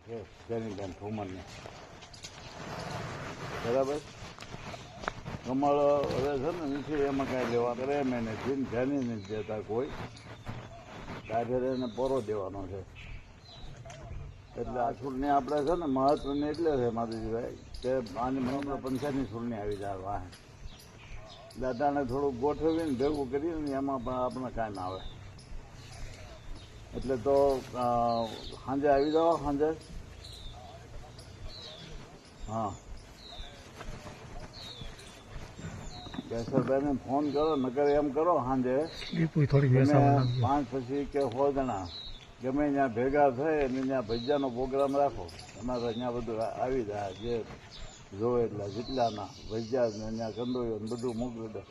છે જેની ઠુમરની બરાબર. કમળ હવે છે ને નથી એમાં કાંઈ લેવા કરે એમ નથી ધ્યાની નથી દેતા કોઈ, ડાયરેક્ટ એને પોરો દેવાનો છે. એટલે આ ચૂંટણી આપણે છે ને મહત્વની એટલે છે માધુજીભાઈ કે આની મહિના પંચાયતની ચૂંટણી આવી જાય વાહે દાદાને થોડુંક ગોઠવીને ભેગું કરીએ ને એમાં પણ આપણે કાંઈ ના આવે. એટલે તો સાંજે આવી જાઓ. સાંજે હા કેશરભાઈને ફોન કરો, નકર એમ કરો સાંજે 5 પછી કે 100 જણા ગમે ત્યાં ભેગા થાય અને ત્યાં ભજીયાનો પ્રોગ્રામ રાખો. એમાં તો ત્યાં બધું આવી જાય જે જોવે એટલા જેટલાના ભજીયા ને ત્યાં કંદોયો ને બધું મોકલી દે.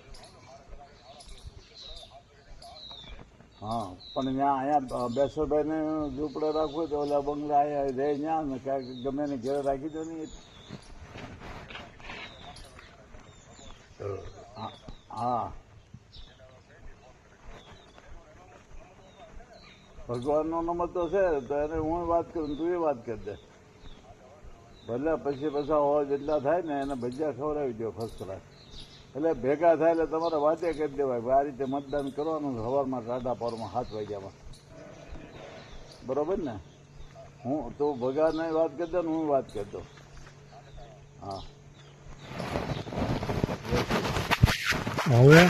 હા પણ ત્યાં અહીંયા બેસરભાઈને ઝૂંપડે રાખવું તો ઓલા બંગલા અહીંયા રહે ત્યાં ને ક્યાંક ગમે ને ઘેરે રાખી દો ને. હા ભગવાનનો નંબર તો છે તો એને હું વાત કરું તું એ વાત કરી દે ભલે. પછી પાછા જેટલા થાય ને એને ભજીયા ખવડાવી દો ફર્સ્ટ ક્લાસ. એટલે ભેગા થાય એટલે તમારે વાતે કરી દેવાય આ રીતે મતદાન કરવાનું સવારમાં ટાટા પારમાં 7 વાગ્યામાં. બરોબર ને? હું તું ભગાને વાત કરી દે ને હું વાત કરી દઉં. હા હવે